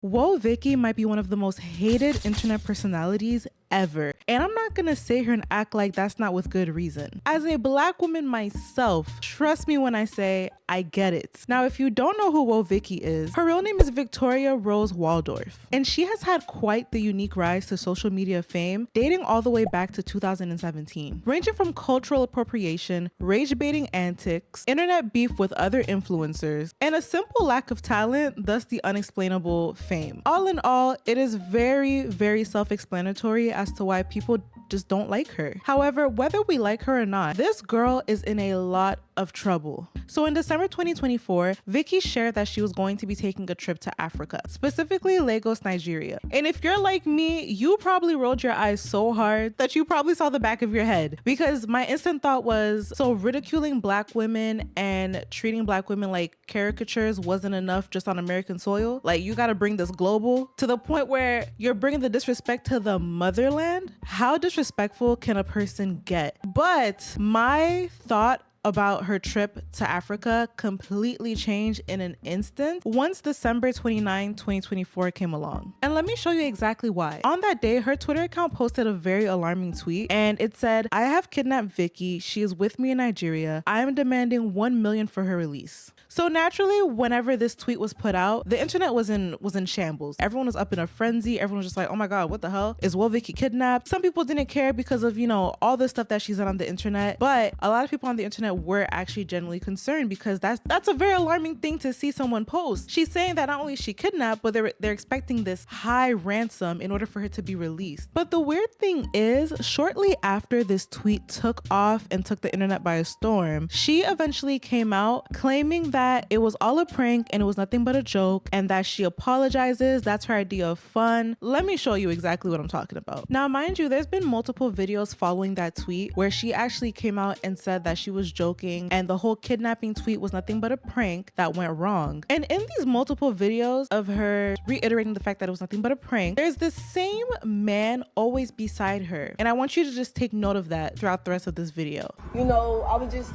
Whoa Vicky might be one of the most hated internet personalities ever. And I'm not gonna sit here and act like that's not with good reason. As a black woman myself, trust me when I say I get it. Now, if you don't know who WhoaVicky is, her real name is Victoria Rose Waldorf. And she has had quite the unique rise to social media fame, dating all the way back to 2017. Ranging from cultural appropriation, rage-baiting antics, internet beef with other influencers, and a simple lack of talent, thus the unexplainable fame. All in all, it is very, very self-explanatory as to why people just don't like her. However, whether we like her or not, this girl is in a lot of trouble. So in December 2024, Vicky shared that she was going to be taking a trip to Africa, specifically Lagos, Nigeria. And if you're like me, you probably rolled your eyes so hard that you probably saw the back of your head, because my instant thought was, so ridiculing black women and treating black women like caricatures wasn't enough just on American soil? Like, you gotta bring this global to the point where you're bringing the disrespect to the motherland? How disrespectful can a person get? But my thought about her trip to Africa completely changed in an instant once December 29, 2024 came along. And let me show you exactly why. On that day, her Twitter account posted a very alarming tweet, and it said, "I have kidnapped Vicky. She is with me in Nigeria. I am demanding 1 million for her release." So naturally, whenever this tweet was put out, the internet was in shambles. Everyone was up in a frenzy. Everyone was just like, oh my God, what the hell? Is WhoaVicky kidnapped? Some people didn't care because of, all the stuff that she's done on the internet. But a lot of people on the internet were actually genuinely concerned, because that's a very alarming thing to see someone post. She's saying that not only is she kidnapped, but they're expecting this high ransom in order for her to be released. But the weird thing is, shortly after this tweet took off and took the internet by a storm, she eventually came out claiming that it was all a prank and it was nothing but a joke, and that she apologizes. That's her idea of fun. Let me show you exactly what I'm talking about. Now, mind you, there's been multiple videos following that tweet where she actually came out and said that she was joking and the whole kidnapping tweet was nothing but a prank that went wrong. And in these multiple videos of her reiterating the fact that it was nothing but a prank, there's this same man always beside her. And I want you to just take note of that throughout the rest of this video. I was just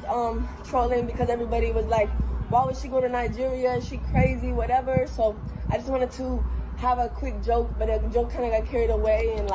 trolling because everybody was like, why would she go to Nigeria? She crazy, whatever. So I just wanted to have a quick joke, but the joke kind of got carried away and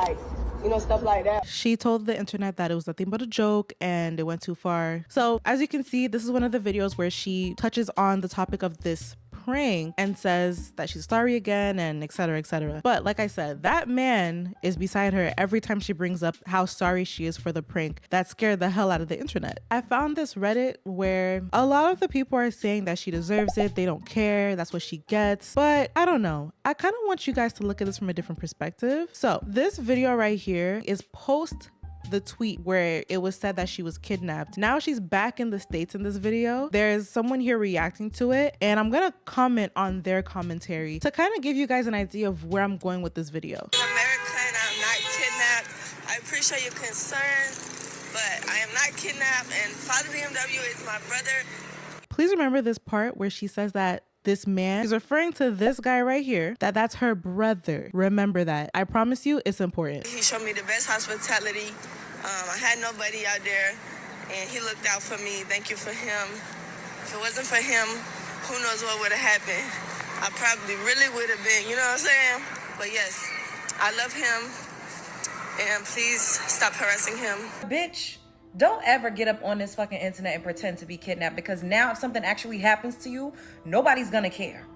stuff like that. She told the internet that it was nothing but a joke and it went too far. So as you can see, this is one of the videos where she touches on the topic of this prank and says that she's sorry again and etc, etc. But like I said, that man is beside her every time she brings up how sorry she is for the prank that scared the hell out of the internet. I found this Reddit where a lot of the people are saying that she deserves it, they don't care, that's what she gets. But I don't know, I kind of want you guys to look at this from a different perspective. So this video right here is post the tweet where it was said that she was kidnapped. Now she's back in the States in this video. There's someone here reacting to it, and I'm gonna comment on their commentary to kind of give you guys an idea of where I'm going with this video. I'm American, I'm not kidnapped. I appreciate your concerns, but I am not kidnapped, and Father BMW is my brother. Please remember this part where she says that this man is referring to this guy right here, that's her brother. Remember that. I promise you, it's important. He showed me the best hospitality. I had nobody out there, and he looked out for me. Thank you for him. If it wasn't for him, who knows what would have happened. I probably really would have been, you know what I'm saying? But yes, I love him, and please stop harassing him. Bitch, don't ever get up on this fucking internet and pretend to be kidnapped, because now if something actually happens to you, nobody's gonna care.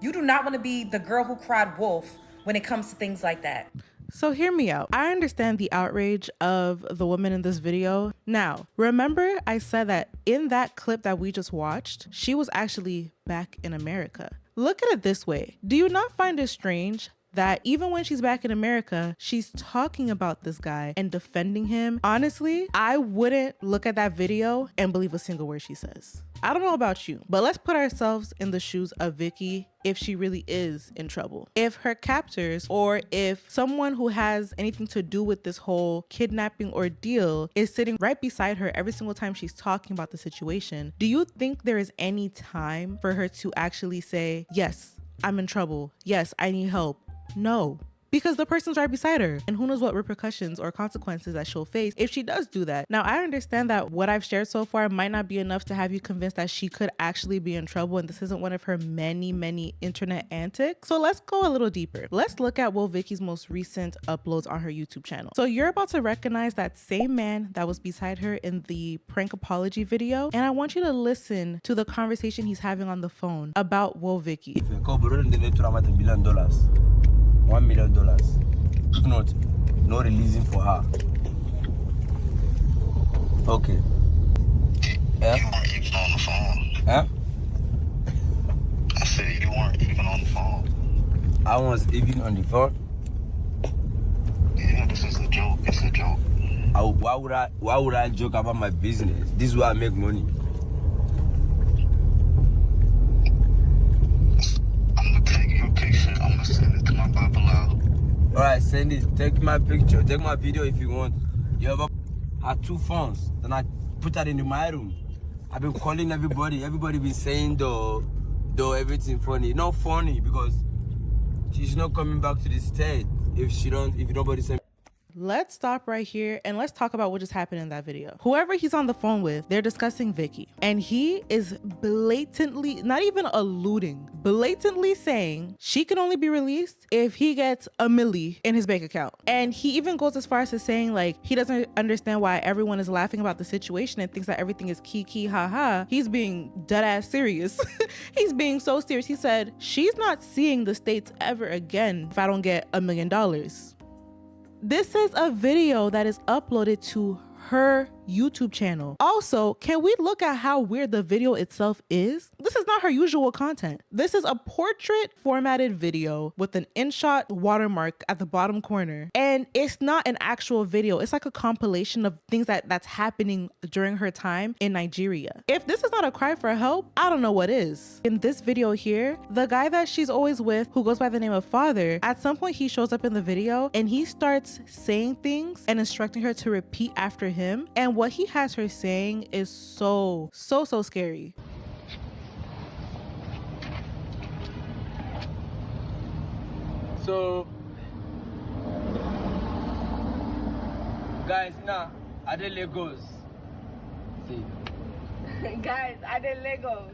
You do not want to be the girl who cried wolf when it comes to things like that. So hear me out. I understand the outrage of the woman in this video. Now, remember I said that in that clip that we just watched, she was actually back in America. Look at it this way. Do you not find it strange that even when she's back in America, she's talking about this guy and defending him? Honestly, I wouldn't look at that video and believe a single word she says. I don't know about you, but let's put ourselves in the shoes of Vicky if she really is in trouble. If her captors, or if someone who has anything to do with this whole kidnapping ordeal is sitting right beside her every single time she's talking about the situation, do you think there is any time for her to actually say, yes, I'm in trouble. Yes, I need help? No. because the person's right beside her. And who knows what repercussions or consequences that she'll face if she does do that. Now, I understand that what I've shared so far might not be enough to have you convinced that she could actually be in trouble and this isn't one of her many internet antics. So let's go a little deeper. Let's look at WhoaVicky's most recent uploads on her YouTube channel. So you're about to recognize that same man that was beside her in the prank apology video. And I want you to listen to the conversation he's having on the phone about WhoaVicky. $1 million. $1 million. If not, no releasing for her. Okay. Yeah? You weren't even on the phone. Huh? I said you weren't even on the phone. I was even on the phone. Yeah, this is a joke. It's a joke. Why would I joke about my business? This is where I make money. I'm gonna take your picture. I'm gonna send it to my babalawo. Alright, send it. Take my picture. Take my video if you want. You ever had 2 phones? Then I put that into my room. I've been calling everybody. Everybody been saying though everything funny. Not funny because she's not coming back to the state if nobody send. Let's stop right here and let's talk about what just happened in that video. Whoever he's on the phone with, they're discussing Vicky. And he is blatantly, not even alluding, blatantly saying she can only be released if he gets $1 million in his bank account. And he even goes as far as to saying like, he doesn't understand why everyone is laughing about the situation and thinks that everything is kiki haha. He's being dead ass serious. He's being so serious. He said, she's not seeing the States ever again if I don't get $1 million. This is a video that is uploaded to her YouTube channel. Also, can we look at how weird the video itself is? This is not her usual content. This is a portrait formatted video with an InShot watermark at the bottom corner. And it's not an actual video. It's like a compilation of things that's happening during her time in Nigeria. If this is not a cry for help, I don't know what is. In this video here, the guy that she's always with, who goes by the name of Father, at some point he shows up in the video and he starts saying things and instructing her to repeat after him. And what he has her saying is so scary. So, guys, now I did Lagos. See, Guys, I did Legos.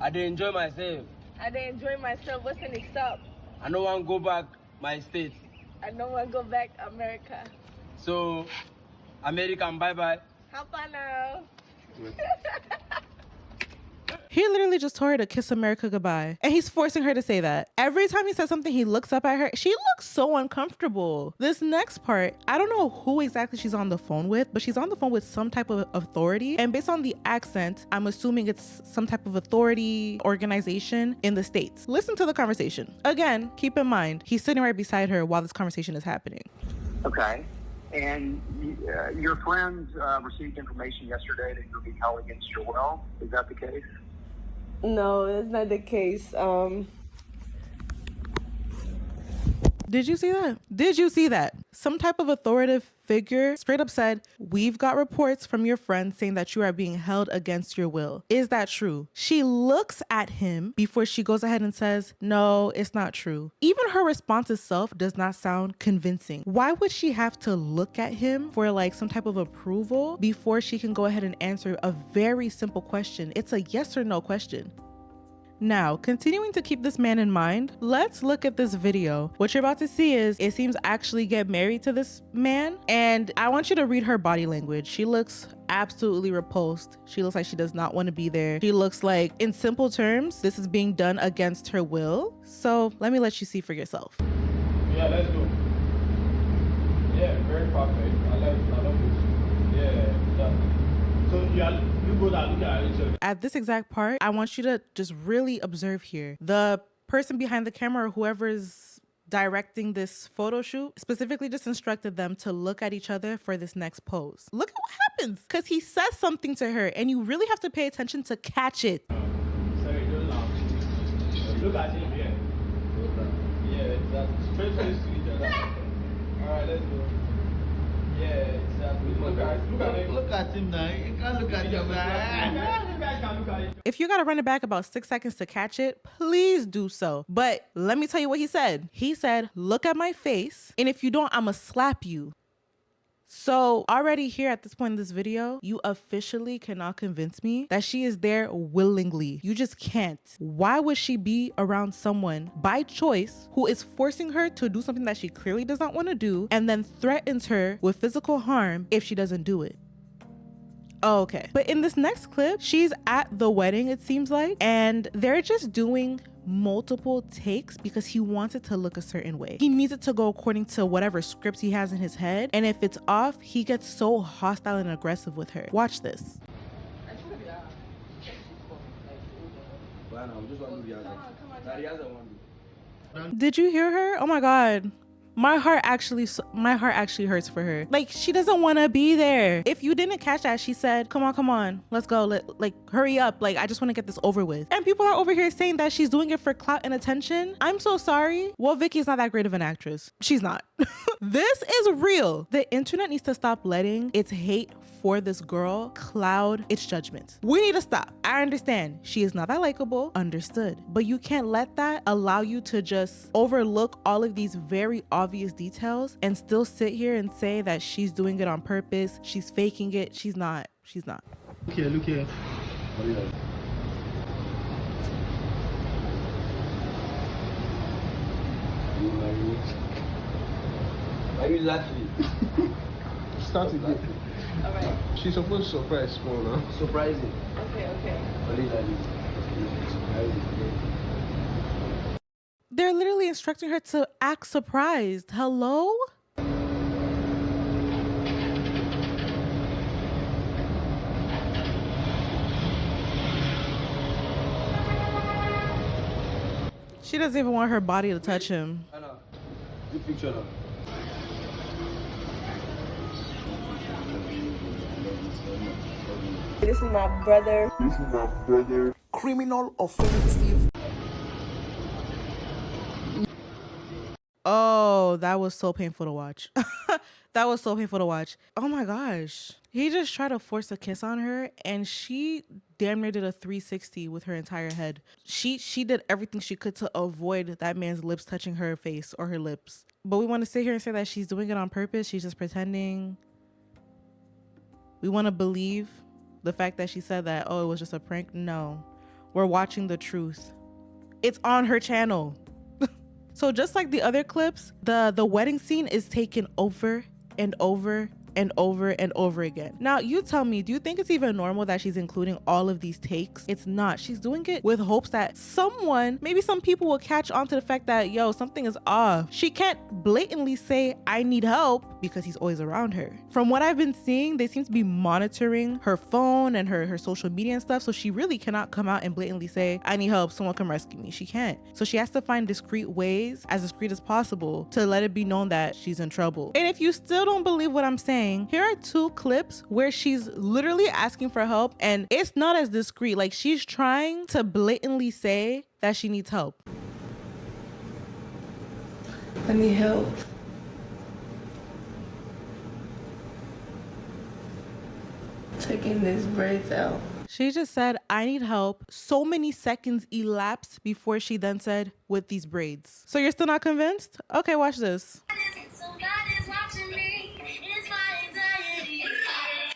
I did enjoy myself. I did enjoy myself. What's the next up? I don't want to go back my state. I don't want to go back to America. So, American, bye bye. How fun now? He literally just told her to kiss America goodbye. And he's forcing her to say that. Every time he says something, he looks up at her. She looks so uncomfortable. This next part, I don't know who exactly she's on the phone with, but she's on the phone with some type of authority. And based on the accent, I'm assuming it's some type of authority organization in the States. Listen to the conversation. Again, keep in mind, he's sitting right beside her while this conversation is happening. Okay. And your friend received information yesterday that you're being held against your will. Is that the case? No, that's not the case. Did you see that? Did you see that? Some type of authoritative figure straight up said, we've got reports from your friend saying that you are being held against your will. Is that true? She looks at him before she goes ahead and says, no, it's not true. Even her response itself does not sound convincing. Why would she have to look at him for like some type of approval before she can go ahead and answer a very simple question? It's a yes or no question. Now, continuing to keep this man in mind, let's look at this video. What you're about to see is, it seems actually get married to this man. And I want you to read her body language. She looks absolutely repulsed. She looks like she does not want to be there. She looks like, in simple terms, this is being done against her will. So let me let you see for yourself. Yeah, let's go. Yeah, very perfect. I love this. Yeah. So you go down, look at it. At this exact part, I want you to just really observe here. The person behind the camera or whoever's directing this photo shoot specifically just instructed them to look at each other for this next pose. Look at what happens, because he says something to her and you really have to pay attention to catch it. Sorry, don't laugh. Look at him, yeah. Yeah, that's straight face to each other. Alright, let's go. Yeah, exactly. Look at Look at him now. You can't look at him now. You guys can look at it. If you gotta run it back about 6 seconds to catch it, please do so. But let me tell you what he said. He said, look at my face, and if you don't, I'ma slap you. So already here at this point in this video, you officially cannot convince me that she is there willingly. You just can't. Why would she be around someone by choice who is forcing her to do something that she clearly does not want to do and then threatens her with physical harm if she doesn't do it? Oh, okay. But in this next clip, she's at the wedding, it seems like, and they're just doing multiple takes because he wants it to look a certain way. He needs it to go according to whatever scripts he has in his head. And if it's off, he gets so hostile and aggressive with her. Watch this. Did you hear her? Oh my God. My heart actually hurts for her. Like, she doesn't want to be there. If you didn't catch that, she said, come on, let's go. Like, hurry up. Like, I just want to get this over with. And people are over here saying that she's doing it for clout and attention. I'm so sorry. WhoaVicky is not that great of an actress. She's not. This is real. The internet needs to stop letting its hate for this girl cloud its judgment. We need to stop. I understand she is not that likable, understood, but you can't let that allow you to just overlook all of these very obvious details and still sit here and say that she's doing it on purpose, she's faking it. She's not. Look here. Why are you laughing? Start again. Alright. She's supposed to surprise small now. Surprising. Okay. Only like this. Surprising. They're literally instructing her to act surprised. Hello? She doesn't even want her body to touch him. Anna, good picture now. This is my brother. Criminal offensive. Oh, that was so painful to watch. That was so painful to watch. Oh my gosh. He just tried to force a kiss on her and she damn near did a 360 with her entire head. She did everything she could to avoid that man's lips touching her face or her lips. But we want to sit here and say that she's doing it on purpose. She's just pretending. We want to believe the fact that she said that, oh, it was just a prank. No, we're watching the truth. It's on her channel. So just like the other clips, the wedding scene is taken over and over and over and over again. Now, you tell me, do you think it's even normal that she's including all of these takes? It's not. She's doing it with hopes that someone, maybe some people will catch on to the fact that, yo, something is off. She can't blatantly say, I need help, because he's always around her. From what I've been seeing, they seem to be monitoring her phone and her social media and stuff. So she really cannot come out and blatantly say, I need help, someone come rescue me. She can't. So she has to find discreet ways, as discreet as possible, to let it be known that she's in trouble. And if you still don't believe what I'm saying, here are 2 clips where she's literally asking for help and it's not as discreet. Like, she's trying to blatantly say that she needs help. I need help. Taking these braids out. She just said, I need help. So many seconds elapsed before she then said, with these braids. So you're still not convinced? Okay, watch this.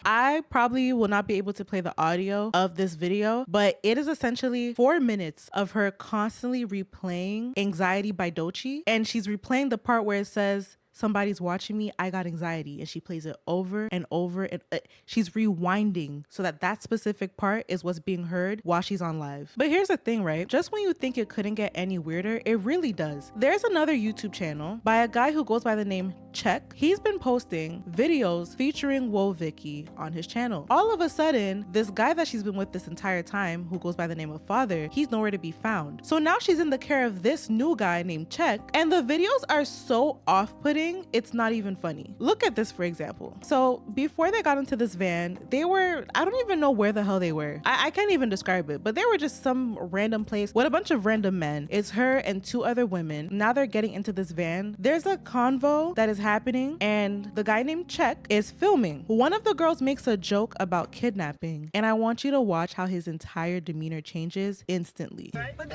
I probably will not be able to play the audio of this video, but it is essentially 4 minutes of her constantly replaying Anxiety by Doechii. And she's replaying the part where it says, somebody's watching me, I got anxiety. And she plays it over and over and she's rewinding so that that specific part is what's being heard while she's on live. But here's the thing, right? Just when you think it couldn't get any weirder, it really does. There's another YouTube channel by a guy who goes by the name Check. He's been posting videos featuring WhoaVicky on his channel. All of a sudden, this guy that she's been with this entire time, who goes by the name of Father, he's nowhere to be found. So now she's in the care of this new guy named Check, and the videos are so off-putting, it's not even funny. Look at this, for example. So before they got into this van, they were, I don't even know where the hell they were. I can't even describe it, but they were just some random place with a bunch of random men. It's her and 2 other women. Now they're getting into this van. There's a convo that is happening and the guy named Check is filming. One of the girls makes a joke about kidnapping, and I want you to watch how his entire demeanor changes instantly. This is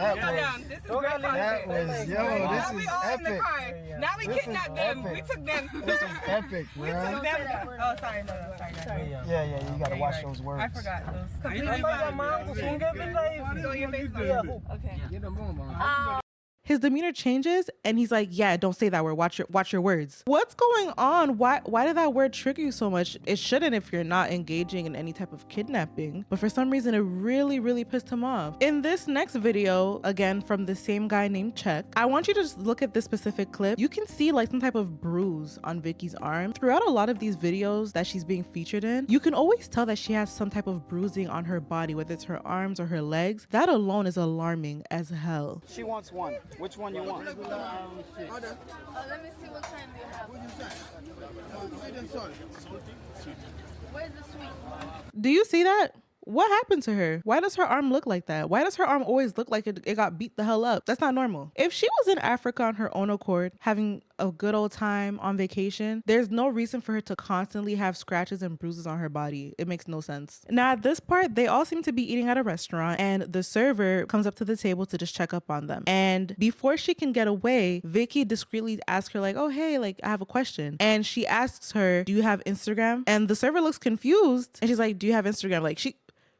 epic. Now we kidnapped them. We took them. This is epic, man. Oh, sorry, no, sorry. Yeah, you gotta watch those words. I forgot those. His demeanor changes and he's like, yeah, don't say that word. Watch your words. What's going on? Why did that word trigger you so much? It shouldn't if you're not engaging in any type of kidnapping. But for some reason, it really, really pissed him off. In this next video, again, from the same guy named Check, I want you to just look at this specific clip. You can see like some type of bruise on Vicky's arm. Throughout a lot of these videos that she's being featured in, you can always tell that she has some type of bruising on her body, whether it's her arms or her legs. That alone is alarming as hell. She wants one. Which one you want? Let me see what kind you have. Where's the sweet? Do you see that? What happened to her? Why does her arm look like that? Why does her arm always look like it got beat the hell up? That's not normal. If she was in Africa on her own accord, having a good old time on vacation, there's no reason for her to constantly have scratches and bruises on her body. It makes no sense. Now at this part, they all seem to be eating at a restaurant and the server comes up to the table to just check up on them. And before she can get away, Vicky discreetly asks her like, oh, hey, like I have a question. And she asks her, do you have Instagram? And the server looks confused and she's like, do you have Instagram? Like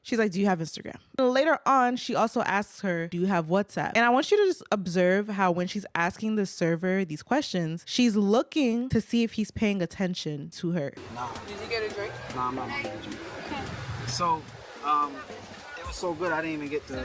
She's like, do you have Instagram? Later on, she also asks her, do you have WhatsApp? And I want you to just observe how when she's asking the server these questions, she's looking to see if he's paying attention to her. Nah. Did you get a drink? Nah, I'm not gonna get a drink. So, it was so good I didn't even get to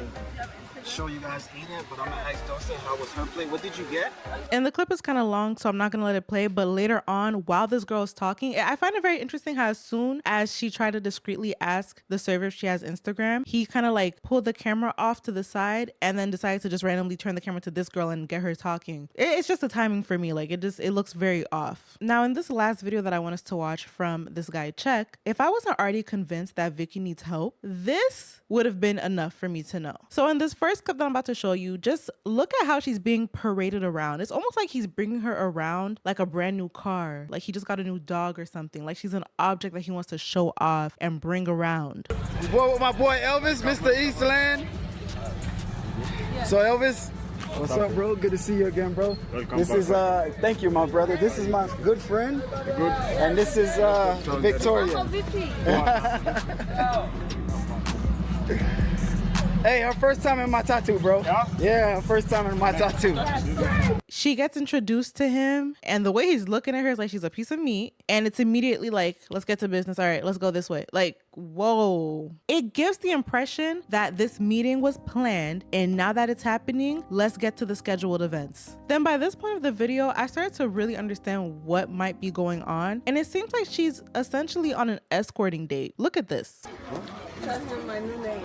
show you guys eating it, but I'm gonna ask Dulce how was her plate. What did you get? And the clip is kind of long, so I'm not gonna let it play. But later on, while this girl is talking, I find it very interesting how as soon as she tried to discreetly ask the server if she has Instagram, he kind of like pulled the camera off to the side and then decided to just randomly turn the camera to this girl and get her talking. It's just the timing for me. Like it looks very off. Now in this last video that I want us to watch from this guy Check, if I wasn't already convinced that Vicky needs help, this would have been enough for me to know. So in this first clip that I'm about to show you, just look at how she's being paraded around. It's almost like he's bringing her around like a brand new car, like he just got a new dog or something, like she's an object that he wants to show off and bring around. Well, with my boy Elvis, Mr. Eastland. So Elvis, what's up, bro? Good to see you again, bro. Welcome this back, is thank you, my brother. This is my good friend. Good. And this is Victoria. Hey, her first time in my tattoo, bro. Yeah, her first time in my tattoo. She gets introduced to him and the way he's looking at her is like she's a piece of meat, and it's immediately like, let's get to business. All right, let's go this way. Like, whoa. It gives the impression that this meeting was planned and now that it's happening, let's get to the scheduled events. Then by this point of the video, I started to really understand what might be going on, and it seems like she's essentially on an escorting date. Look at this. Tell him my new name.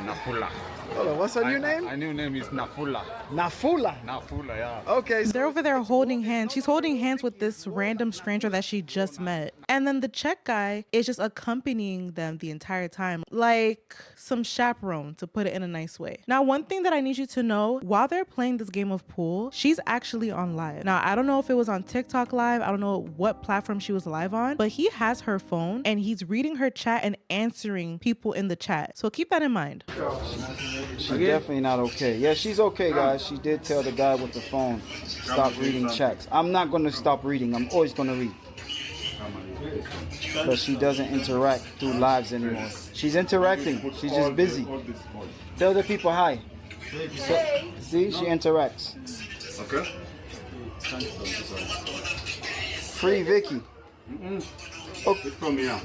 Nafula. Hold on, what's her new name? My new name is Nafula. Nafula. Nafula, yeah. Okay. They're over there holding hands. She's holding hands with this random stranger that she just met. And then the Czech guy is just accompanying them the entire time, like some chaperone, to put it in a nice way. Now, one thing that I need you to know, while they're playing this game of pool, she's actually on live. Now, I don't know if it was on TikTok live. I don't know what platform she was live on, but he has her phone and he's reading her chat and answering people in the chat. So keep that in mind. She's definitely not okay. Yeah, she's okay, guys. She did tell the guy with the phone, stop reading chats. I'm not going to stop reading. I'm always going to read. But she doesn't interact through lives anymore. She's interacting. She's just busy. Tell the people hi. See, she interacts. Okay. Free Vicky. Okay. From here.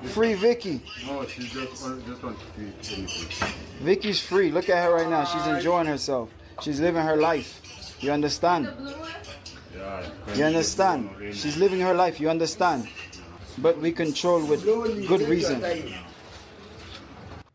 Free Vicky. No, she just wants to see. Vicky's free. Look at her right now. She's enjoying herself. She's living her life. You understand? Yeah. You understand? She's living her life. You understand? But we control with good reason.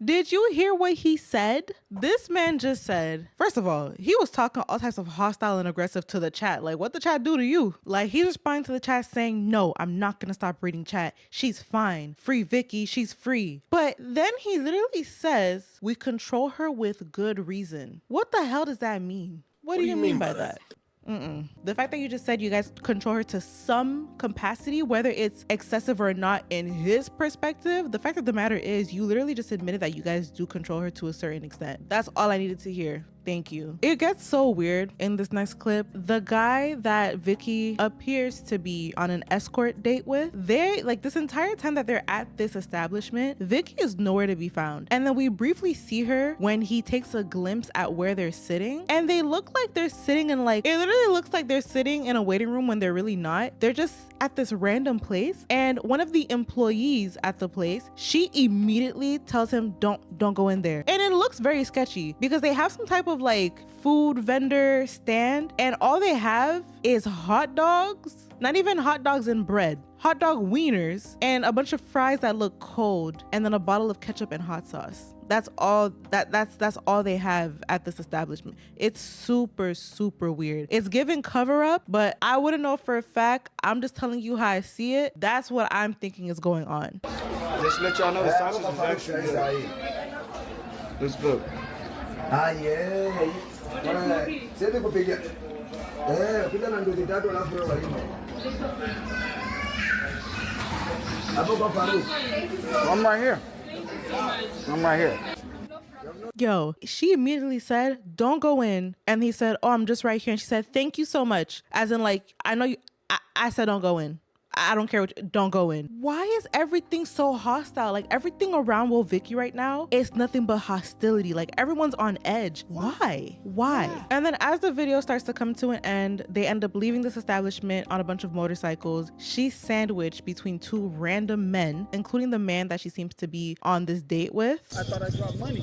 Did you hear what he said? This man just said, first of all, he was talking all types of hostile and aggressive to the chat. Like, what the chat do to you? Like, he's responding to the chat saying, no, I'm not going to stop reading chat. She's fine. Free Vicky. She's free. But then he literally says, we control her with good reason. What the hell does that mean? What do you mean by that? The fact that you just said you guys control her to some capacity, whether it's excessive or not in his perspective, the fact of the matter is you literally just admitted that you guys do control her to a certain extent. That's all I needed to hear. Thank you. It gets so weird in this next clip. The guy that Vicky appears to be on an escort date with, they like this entire time that they're at this establishment, Vicky is nowhere to be found. And then we briefly see her when he takes a glimpse at where they're sitting, and they look like they're sitting in like, it literally looks like they're sitting in a waiting room when they're really not. They're just at this random place, and one of the employees at the place, she immediately tells him don't go in there. And it looks very sketchy because they have some type of like food vendor stand, and all they have is hot dogs, not even hot dogs and bread, hot dog wieners, and a bunch of fries that look cold, and then a bottle of ketchup and hot sauce. That's all that's all they have at this establishment. It's super, super weird. It's giving cover up, but I wouldn't know for a fact. I'm just telling you how I see it. That's what I'm thinking is going on. Just let y'all know the sausage is actually good. It's good. Ah, yeah. I'm right here. I'm right here. Yo, she immediately said, don't go in. And he said, oh, I'm just right here. And she said, thank you so much. As in like, I know you, I said, don't go in. I don't care what, don't go in. Why is everything so hostile? Like everything around WhoaVicky right now is nothing but hostility. Like everyone's on edge. Why? Yeah. And then as the video starts to come to an end, they end up leaving this establishment on a bunch of motorcycles. She's sandwiched between two random men, including the man that she seems to be on this date with. I thought I dropped money.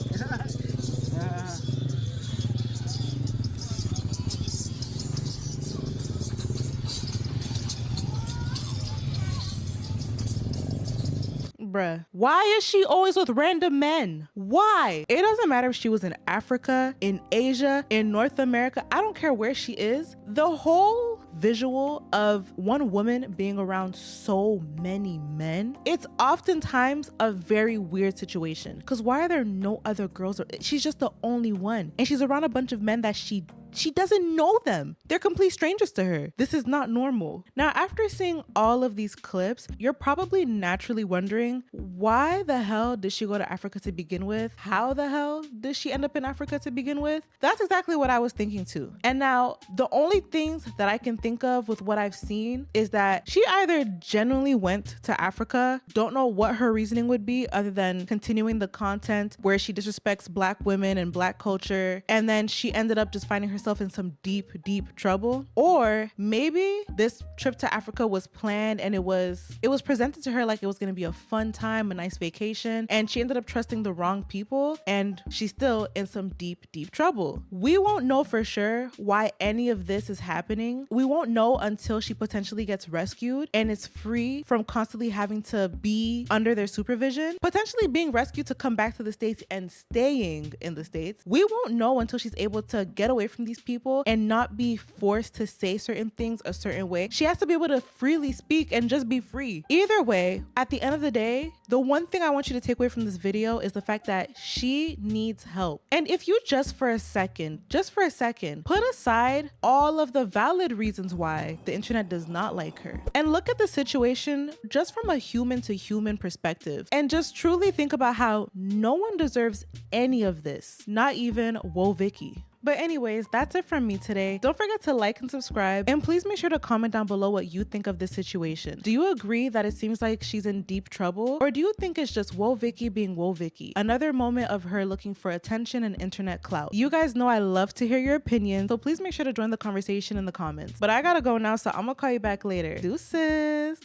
Bruh, why is she always with random men? Why? It doesn't matter if she was in Africa, in Asia, in North America. I don't care where she is. The whole visual of one woman being around so many men, it's oftentimes a very weird situation. Because why are there no other girls? She's just the only one. And she's around a bunch of men that she doesn't know them. They're complete strangers to her. This is not normal. Now, after seeing all of these clips, you're probably naturally wondering, why the hell did she go to Africa to begin with? How the hell did she end up in Africa to begin with? That's exactly what I was thinking too. And now, the only things that I can think of with what I've seen is that she either genuinely went to Africa, don't know what her reasoning would be other than continuing the content where she disrespects Black women and Black culture, and then she ended up just finding herself in some deep trouble. Or maybe this trip to Africa was planned and it was presented to her like it was going to be a fun time, a nice vacation, and she ended up trusting the wrong people and she's still in some deep trouble. We won't know for sure why any of this is happening. We won't know until she potentially gets rescued and is free from constantly having to be under their supervision, potentially being rescued to come back to the States and staying in the States. We won't know until she's able to get away from these people and not be forced to say certain things a certain way. She has to be able to freely speak and just be free. Either way, at the end of the day, the one thing I want you to take away from this video is the fact that she needs help. And if you just for a second, put aside all of the valid reasons why the internet does not like her and look at the situation just from a human to human perspective and just truly think about how no one deserves any of this, not even WhoaVicky. But anyways, that's it from me today. Don't forget to like and subscribe, and please make sure to comment down below what you think of this situation. Do you agree that it seems like she's in deep trouble, or do you think it's just WhoaVicky being WhoaVicky? Another moment of her looking for attention and internet clout. You guys know I love to hear your opinions, so please make sure to join the conversation in the comments. But I gotta go now, so I'm gonna call you back later. Deuces.